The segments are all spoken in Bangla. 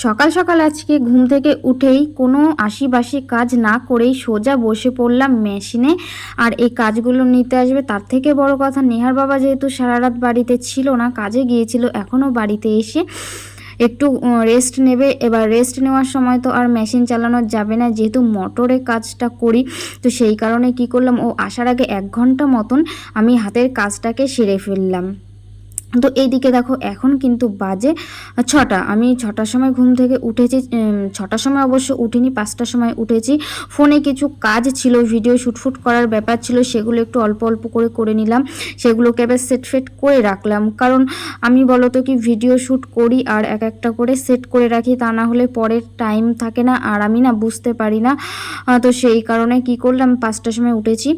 সকাল সকাল আজকে ঘুম থেকে উঠেই কোনো আশিবাসি কাজ না করেই সোজা বসে পড়লাম মেশিনে। আর এই কাজগুলো নিতে আসবে, তার থেকে বড় কথা নেহার বাবা যেহেতু সারা রাত বাড়িতে ছিল না, কাজে গিয়েছিল, এখনও বাড়িতে এসে একটু রেস্ট নেবে। এবার রেস্ট নেওয়ার সময় তো আর মেশিন চালানো যাবে না, যেহেতু মোটরে কাজটা করি, তো সেই কারণে কি করলাম, ও আসার আগে 1 ঘন্টা মতন আমি হাতের কাজটাকে সেরে ফেললাম। তো এইদিকে দেখো এখন কিন্তু বাজে 6টা। আমি 6টার সময় ঘুম থেকে উঠেছি। 6টার সময় অবশ্য উঠিনি, 5টার সময় উঠেছি। ফোনে কিছু কাজ ছিল, ভিডিও শ্যুট করার ব্যাপার ছিল, সেগুলো একটু অল্প অল্প করে নিলাম। সেগুলোকে এবার সেট করে রাখলাম, কারণ আমি বলো তো কি ভিডিও শ্যুট করি আর এক একটা করে সেট করে রাখি, তা না হলে পরের টাইম থাকে না আর আমি না বুঝতে পারি না। তো সেই কারণে কি করলাম, 5টার সময় উঠেছি,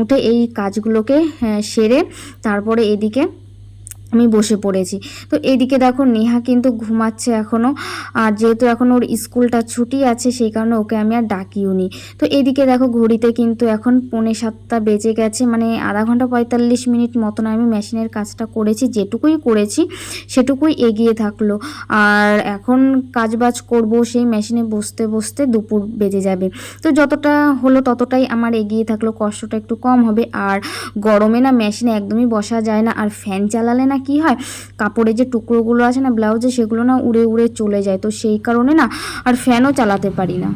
উঠে এই কাজগুলোকে সেরে তারপরে এদিকে আমি বসে পড়েছি। তো এইদিকে দেখো নেহা কিন্তু ঘুমাচ্ছে এখনও, আর যেহেতু এখন ওর স্কুলটা ছুটি আছে সেই কারণে ওকে আমি আর ডাকিও নি। তো এইদিকে দেখো ঘড়িতে কিন্তু এখন 6:45 বেজে গেছে, মানে আধা ঘন্টা 45 মিনিট মতন আমি মেশিনের কাজটা করেছি। যেটুকুই করেছি সেটুকুই এগিয়ে থাকলো, আর এখন কাজবাজ করব, সেই মেশিনে বসতে বসতে দুপুর বেজে যাবে। তো যতটা হলো ততটাই আমার এগিয়ে থাকলো, কষ্টটা একটু কম হবে। আর গরমে না মেশিনে একদমই বসা যায় না, আর ফ্যান চালালে না কি হয়, কাপড়ের যে টুকরোগুলো আছে না ব্লাউজে, সেগুলো না উড়ে উড়ে চলে যায়, তো সেই কারণে না আর ফ্যানও চালাতে পারি না।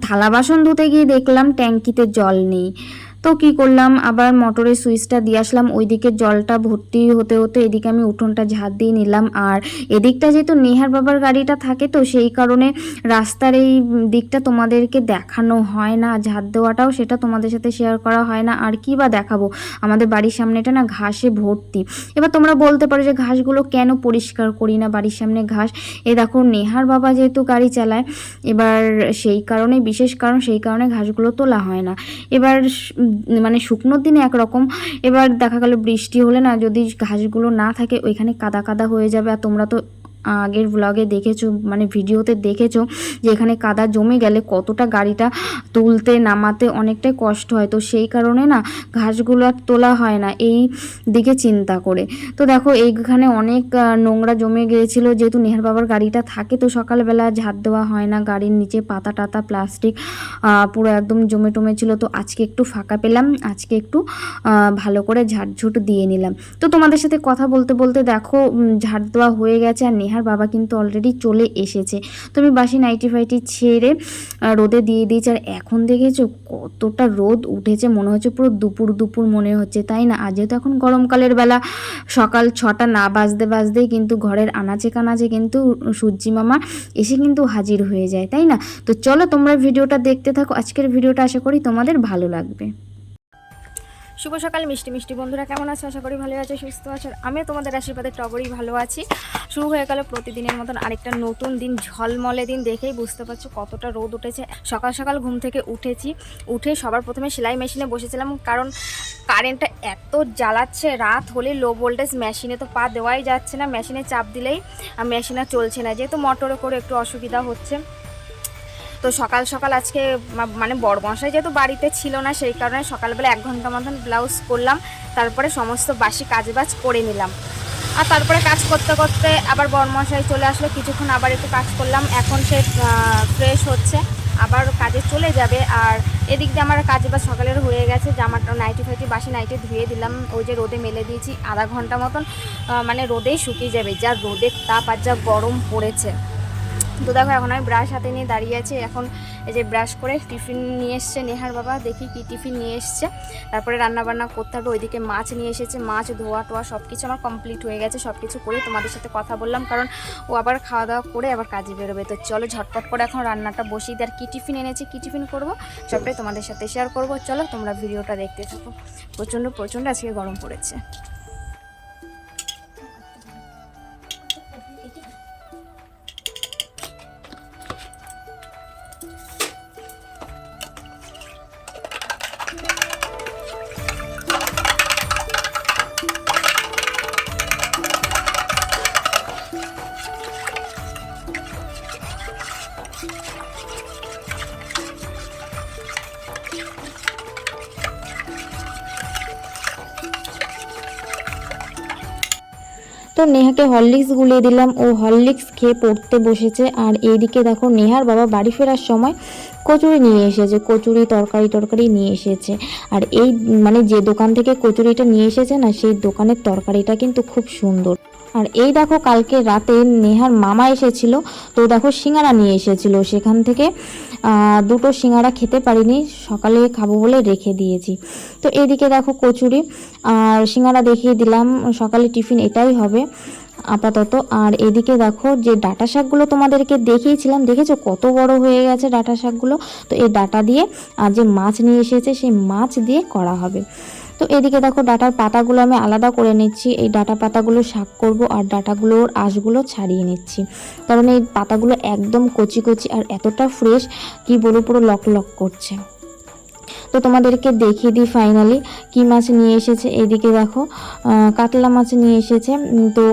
থালা বাসন ধুতে গিয়ে দেখলাম ট্যাঙ্কিতে জল নেই। তো কি করলাম, আবার মোটরের সুইচটা দিয়ে আসলাম, ওইদিকে জলটা ভর্তি হতে হতে এদিকে আমি উঠোনটা ঝাড় দিয়ে নিলাম। আর এদিকটা যেহেতু নেহার বাবার গাড়িটা থাকে, তো সেই কারণে রাস্তার এই দিকটা তোমাদেরকে দেখানো হয় না, ঝাড় দেওয়াটাও সেটা তোমাদের সাথে শেয়ার করা হয় না। আর কি বা দেখাবো, আমাদের বাড়ির সামনেটা না ঘাসে ভর্তি। এবার তোমরা বলতে পারো যে ঘাসগুলো কেন পরিষ্কার করি না, বাড়ির সামনে ঘাস। এই দেখো নেহার বাবা যেহেতু গাড়ি চালায়, এবার সেই কারণে বিশেষ কারণ, সেই কারণে ঘাসগুলো তোলা হয় না। এবার মানে শুকনোর দিনে একরকম, এবার দেখা গেল বৃষ্টি হলে না যদি ঘাসগুলো না থাকে ওইখানে কাদা কাদা হয়ে যাবে। আর তোমরা তো আগের ব্লগে দেখেছো, মানে ভিডিওতে দেখেছো যে এখানে কাদা জমে গেলে কতটা গাড়িটা তুলতে নামাতে অনেকটাই কষ্ট হয়। তো সেই কারণে না ঘাসগুলো আর তোলা হয় না এই দিকে চিন্তা করে। তো দেখো এইখানে অনেক নোংরা জমে গিয়েছিল, যেহেতু নেহার বাবার গাড়িটা থাকে, তো সকালবেলা ঝাড় দেওয়া হয় না, গাড়ির নিচে পাতা টাতা প্লাস্টিক পুরো একদম জমে টমে ছিল। তো আজকে একটু ফাঁকা পেলাম, আজকে একটু ভালো করে ঝাড়ঝুট দিয়ে নিলাম। তো তোমাদের সাথে কথা বলতে বলতে দেখো ঝাড় দেওয়া হয়ে গেছে, আর নেহার বাবা কিন্তু অলরেডি চলে এসেছে। তো আমি বাসি নাইটি ফাইটি ছেড়ে রোদে দিয়ে দিয়েছি। আর এখন দেখেছো কতটা রোদ উঠেছে, মনে হচ্ছে পুরো দুপুর দুপুর মনে হচ্ছে, তাই না? আর যেহেতু এখন গরমকালের বেলা, সকাল 6টা না বাজতেই কিন্তু ঘরের আনাচে কানাচে কিন্তু সূর্যি মামা এসে কিন্তু হাজির হয়ে যায়, তাই না? তো চলো তোমরা ভিডিওটা দেখতে থাকো, আজকের ভিডিওটা আশা করি তোমাদের ভালো লাগবে। শুভ সকাল মিষ্টি মিষ্টি বন্ধুরা, কেমন আছো? আশা করি ভালো আছো, সুস্থ আছো। আমিও তোমাদের আশীর্বাদে টগরই ভালো আছি। শুরু হয়ে গেল প্রতিদিনের মতন আরেকটা নতুন দিন, ঝলমলে দিন। দেখেই বুঝতে পারছো কতটা রোদ উঠেছে। সকাল সকাল ঘুম থেকে উঠে সবার প্রথমে সেলাই মেশিনে বসেছিলাম, কারণ কারেন্টটা এত জ্বালাচ্ছে। রাত হলে লো ভোল্টেজ মেশিনে তো পা দেওয়াই যাচ্ছে না, মেশিনে চাপ দিলেই মেশিন আর চলছে না, যেহেতু মোটরে করে একটু অসুবিধা হচ্ছে। তো সকাল সকাল আজকে মানে বড়মশাই যেহেতু বাড়িতে ছিল না, সেই কারণে সকালবেলা 1 ঘন্টা মতন ব্লাউজ করলাম, তারপরে সমস্ত বাসি কাজবাজ করে নিলাম। আর তারপরে কাজ করতে করতে আবার বড়মশাই চলে আসলো, কিছুক্ষণ আবার একটু কাজ করলাম। এখন সে ফ্রেশ হচ্ছে, আবার কাজে চলে যাবে। আর এদিক দিয়ে আমার কাজবাজ সকালের হয়ে গেছে, জামাটা নাইটি ফাইটি বাসি নাইটি ধুয়ে দিলাম, ওই যে রোদে মেলে দিয়েছি। আধা ঘন্টা মতন মানে রোদেই শুকিয়ে যাবে, যা রোদের তাপ আর যা গরম পড়েছে। তো দেখো এখন আমি ব্রাশ হাতে নিয়ে দাঁড়িয়ে আছি। এখন এই যে ব্রাশ করে টিফিন নিয়ে এসছে নেহার বাবা, দেখি কি টিফিন নিয়ে এসছে। তারপরে রান্নাবান্না করতে হবে, ওইদিকে মাছ নিয়ে এসেছে, মাছ ধোয়া টোয়া সব কিছু আমার কমপ্লিট হয়ে গেছে। সব কিছু করে তোমাদের সাথে কথা বললাম, কারণ ও আবার খাওয়া দাওয়া করে আবার কাজে বেরোবে। তো চলো ঝটপট করে এখন রান্নাটা বসিয়ে দিই। আর কী টিফিন এনেছি, কী টিফিন করবো সবটাই তোমাদের সাথে শেয়ার করবো। চলো তোমরা ভিডিওটা দেখতে থাকো। প্রচণ্ড আজকে গরম পড়েছে। তো নেহাকে হরলিক্স গুলিয়ে দিলাম, ও হরলিক্স খেয়ে পড়তে বসেছে। আর এইদিকে দেখো নেহার বাবা বাড়ি ফেরার সময় কচুরি নিয়ে এসেছে, কচুরি তরকারি নিয়ে এসেছে। আর এই মানে যে দোকান থেকে কচুরিটা নিয়ে এসেছে না, সেই দোকানের তরকারিটা কিন্তু খুব সুন্দর। আর এই দেখো কালকে রাতে নেহার মামা এসেছিল, তো দেখো সিঙ্গারা নিয়ে এসেছিল, সেখান থেকে দুটো সিঙ্গারা খেতে পারিনি, সকালে খাবো বলে রেখে দিয়েছি। তো এদিকে দেখো কচুরি আর সিঙ্গারা দেখিয়ে দিলাম, সকালে টিফিন এটাই হবে আপাতত। আর এদিকে দেখো যে ডাঁটা শাকগুলো তোমাদেরকে দেখিয়েছিলাম, দেখেছো কত বড় হয়ে গেছে ডাঁটা শাকগুলো। তো এই ডাঁটা দিয়ে আর যে মাছ নিয়ে এসেছে সেই মাছ দিয়ে করা হবে। তো এদিকে দেখো ডাঁটার পাতাগুলো আমি আলাদা করে নিচ্ছি, এই ডাঁটা পাতাগুলো শাক করব আর ডাঁটাগুলোর আঁশগুলো ছাড়িয়ে নিচ্ছি, কারণ এই পাতাগুলো একদম কচি কচি আর এতটা ফ্রেশ কি বলবো, পুরো লক লক করছে। তো তোমাদেরকে দেখিয়ে দিই ফাইনালি কি মাছ নিয়ে এসেছে। এইদিকে দেখো কাতলা মাছ নিয়ে এসেছে। তো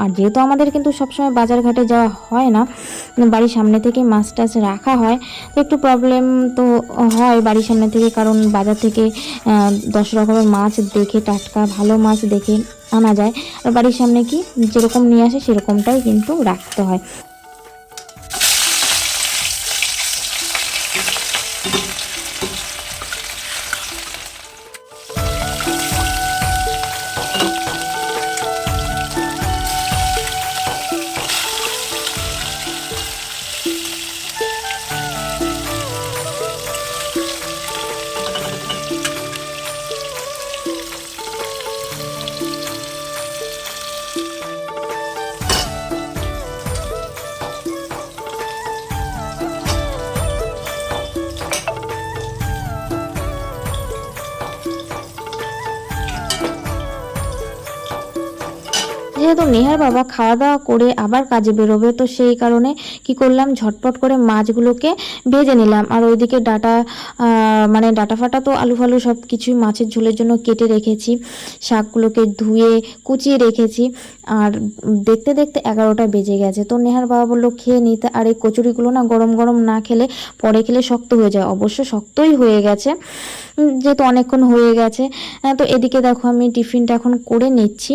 আর যেহেতু আমাদের কিন্তু সবসময় বাজার ঘাটে যাওয়া হয় না, বাড়ির সামনে থেকে মাছ টাছ রাখা হয়, তো একটু প্রবলেম তো হয় বাড়ির সামনে থেকে, কারণ বাজার থেকে 10 রকমের মাছ দেখে, টাটকা ভালো মাছ দেখে আনা যায়। আর বাড়ির সামনে কি যেরকম নিয়ে আসে সেরকমটাই কিন্তু রাখতে হয়। যেহেতু নেহার বাবা খাওয়া দাওয়া করে আবার কাজে বেরোবে, তো সেই কারণে কি করলাম, ঝটপট করে মাছগুলোকে ভেজে নিলাম। আর ওইদিকে ডাটা মানে ডাটা ফাটা তো আলু ফালু সব কিছুই মাছের ঝোলের জন্য কেটে রেখেছি, শাকগুলোকে ধুয়ে কুচিয়ে রেখেছি। আর দেখতে দেখতে 11টা বেজে গেছে। তো নেহার বাবা বললো খেয়ে নিতে। আর এই কচুরিগুলো না গরম গরম না খেলে পরে খেলে শক্ত হয়ে যায়, অবশ্য শক্তই হয়ে গেছে যেহেতু অনেকক্ষণ হয়ে গেছে। তো এদিকে দেখো আমি টিফিনটা এখন করে নিচ্ছি।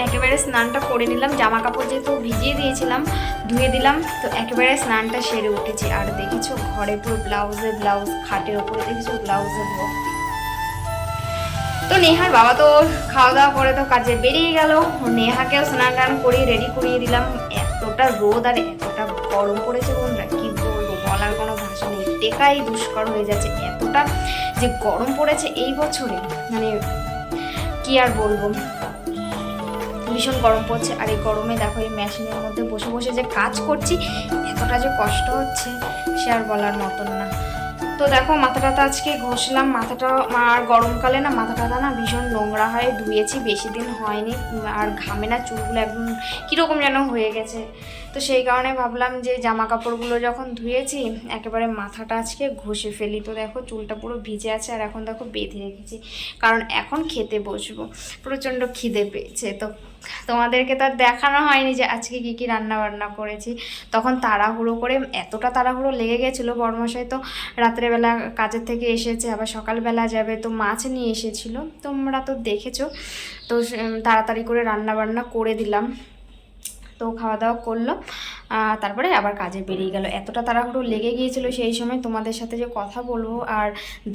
একেবারে স্নানটা করে নিলাম, জামা কাপড় যেহেতু ভিজিয়ে দিয়েছিলাম ধুয়ে দিলাম। তো একেবারে স্নানটা সেরে উঠেছি। আর দেখেছো ঘরে পুরো ব্লাউজ, খাটের ওপরে দেখেছো ব্লাউজে ভর্তি। তো নেহার বাবা তো খাওয়া দাওয়া করে তো কাজে বেরিয়ে গেল, নেহাকেও স্নান টান করিয়ে রেডি করিয়ে দিলাম। এতটা রোদ আর এতটা গরম পড়েছে বন্ধুরা, কি বলবো, বলার কোনো ভাষা নেই, টেকাই দুষ্কর হয়ে যাচ্ছে। এতটা যে গরম পড়েছে এই বছরে, মানে কি আর বলবো, ভীষণ গরম পড়ছে, আর এই গরমে দেখো এই মেশিনের মধ্যে বসে বসে যে কাজ করছি, এতটা যে কষ্ট হচ্ছে সে আর বলার মতন না। তো দেখো মাথাটা আজকে ঘষলাম, মাথাটা আর গরমকালে না মাথাটা না ভীষণ নোংরা হয়, ধুয়েছি বেশি দিন হয়নি, আর ঘামে না, চুলগুলো একদম কীরকম যেন হয়ে গেছে। তো সেই কারণে ভাবলাম যে জামা কাপড়গুলো যখন ধুয়েছি একেবারে মাথাটা আজকে ঘষে ফেলি। তো দেখো চুলটা পুরো ভিজে আছে, আর এখন দেখো বেঁধে রেখেছি, কারণ এখন খেতে বসবো, প্রচণ্ড খিদে পেয়েছে। তো তোমাদেরকে তো আর দেখানো হয়নি যে আজকে কী কী রান্না বান্না করেছি, তখন তাড়াহুড়ো করে, এতটা তাড়াহুড়ো লেগে গেছিলো, বড়মশাই তো রাত্রেবেলা কাজের থেকে এসেছে, আবার সকালবেলা যাবে, তো মাছ নিয়ে এসেছিলো, তোমরা তো দেখেছো। তো তাড়াতাড়ি করে রান্না বান্না করে দিলাম, তো খাওয়া দাওয়া করলো, তারপরে আবার কাজে বেরিয়ে গেল। এতটা তাড়াহুড়ো লেগে গিয়েছিল সেই সময় তোমাদের সাথে যে কথা বলবো আর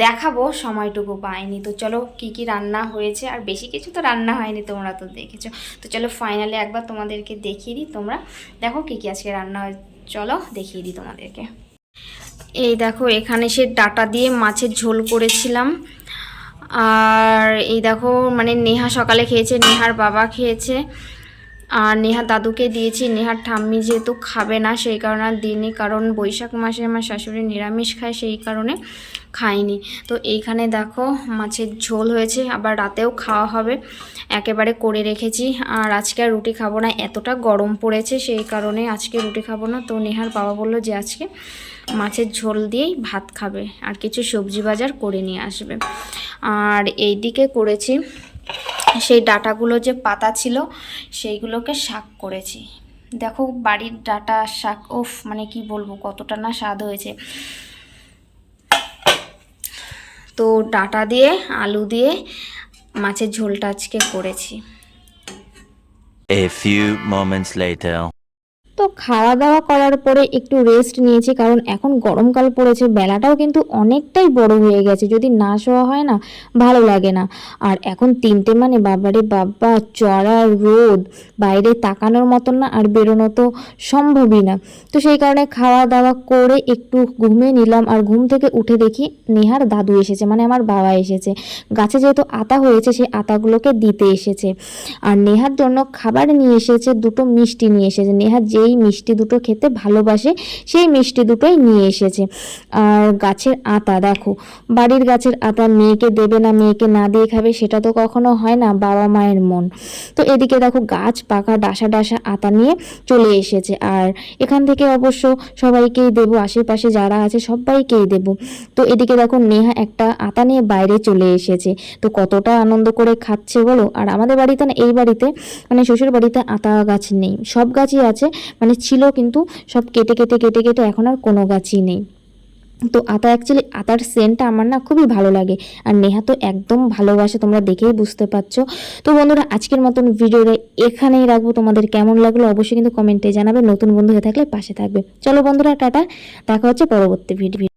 দেখাবো সময়টুকু পাইনি। তো চলো কি কি রান্না হয়েছে, আর বেশি কিছু তো রান্না হয়নি, তোমরা তো দেখেছো। তো চলো ফাইনালি একবার তোমাদেরকে দেখিয়ে দিই, তোমরা দেখো কি কি আজকে রান্না হয়, চলো দেখিয়ে দিই তোমাদেরকে। এই দেখো এখানে সে ডাটা দিয়ে মাছের ঝোল করেছিলাম, আর এই দেখো মানে নেহা সকালে খেয়েছে, নেহার বাবা খেয়েছে, আর নেহার দাদুকে দিয়েছি। নেহার ঠাম্মি যেহেতু খাবে না সেই কারণে আর দিইনি, কারণ বৈশাখ মাসে আমার শাশুড়ি নিরামিষ খায়, সেই কারণে খাইনি। তো এইখানে দেখো মাছের ঝোল হয়েছে, আবার রাতেও খাওয়া হবে, একেবারে করে রেখেছি। আর আজকে আর রুটি খাবো না, এতটা গরম পড়েছে সেই কারণে আজকে রুটি খাবো না। তো নেহার বাবা বললো যে আজকে মাছের ঝোল দিয়েই ভাত খাবে, আর কিছু সবজি বাজার করে নিয়ে আসবে। আর এই দিকে করেছি সেই ডাটাগুলো যে পাতা ছিল সেইগুলোকে শাক করেছি। দেখো বাড়ির ডাটা শাক, ওফ মানে কি বলবো কতটা না স্বাদ হয়েছে। তো ডাটা দিয়ে আলু দিয়ে মাছের ঝোলটা আজকে করেছি। A few moments later. তো খাওয়া দাওয়া করার পরে একটু রেস্ট নিয়েছি, কারণ এখন গরমকাল পড়েছে, বেলাটাও কিন্তু অনেকটাই বড় হয়ে গেছে, যদি না শোয়া হয় না ভালো লাগে না। আর এখন 3টে মানে বাবারে বাবা, চড়া রোদ, বাইরে তাকানোর মতন না, আর বেরোনো তো সম্ভবই না। তো সেই কারণে খাওয়া দাওয়া করে একটু ঘুমিয়ে নিলাম, আর ঘুম থেকে উঠে দেখি নেহার দাদু এসেছে, মানে আমার বাবা এসেছে। গাছে যেহেতু আতা হয়েছে সেই আতাগুলোকে দিতে এসেছে, আর নেহার জন্য খাবার নিয়ে এসেছে, 2টো মিষ্টি নিয়ে এসেছে। নেহা যেই মিষ্টি দুটো খেতে ভালোবাসে সেই মিষ্টি দুটোই নিয়ে এসেছে। আর গাছের আতা দেখো, বাড়ির গাছের আতা মেয়েকে দেবে না, মেয়েকে না দিয়ে খাবে, সেটা তো কখনো হয় না, বাবা মায়ের মন। তো এদিকে দেখো গাছ পাকা ডাসা ডাসা আতা নিয়ে চলে এসেছে, আর এখান থেকে অবশ্য সবাইকেই দেবো, আশেপাশে যারা আছে সবাইকেই দেবো। তো এদিকে দেখো নেহা একটা আতা নিয়ে বাইরে চলে এসেছে, তো কতটা আনন্দ করে খাচ্ছে বলো। আর আমাদের বাড়িতে না, এই বাড়িতে মানে শ্বশুর বাড়িতে আতা গাছ নেই, সব গাছই আছে, মানে ছিল কিন্তু সব কেটে কেটে কেটে কেটে এখন আর কোনো গাছই নেই। তো আতা অ্যাকচুয়ালি আতার সেন্টটা আমার না খুবই ভালো লাগে, আর নেহা তো একদম ভালোবাসে, তোমরা দেখেই বুঝতে পারছো। তো বন্ধুরা আজকের মতন ভিডিওটা এখানেই রাখবো, তোমাদের কেমন লাগলো অবশ্যই কিন্তু কমেন্টে জানাবে, নতুন বন্ধু হয়ে থাকলে পাশে থাকবে। চলো বন্ধুরা টাটা, দেখা হচ্ছে পরবর্তী ভিডিও।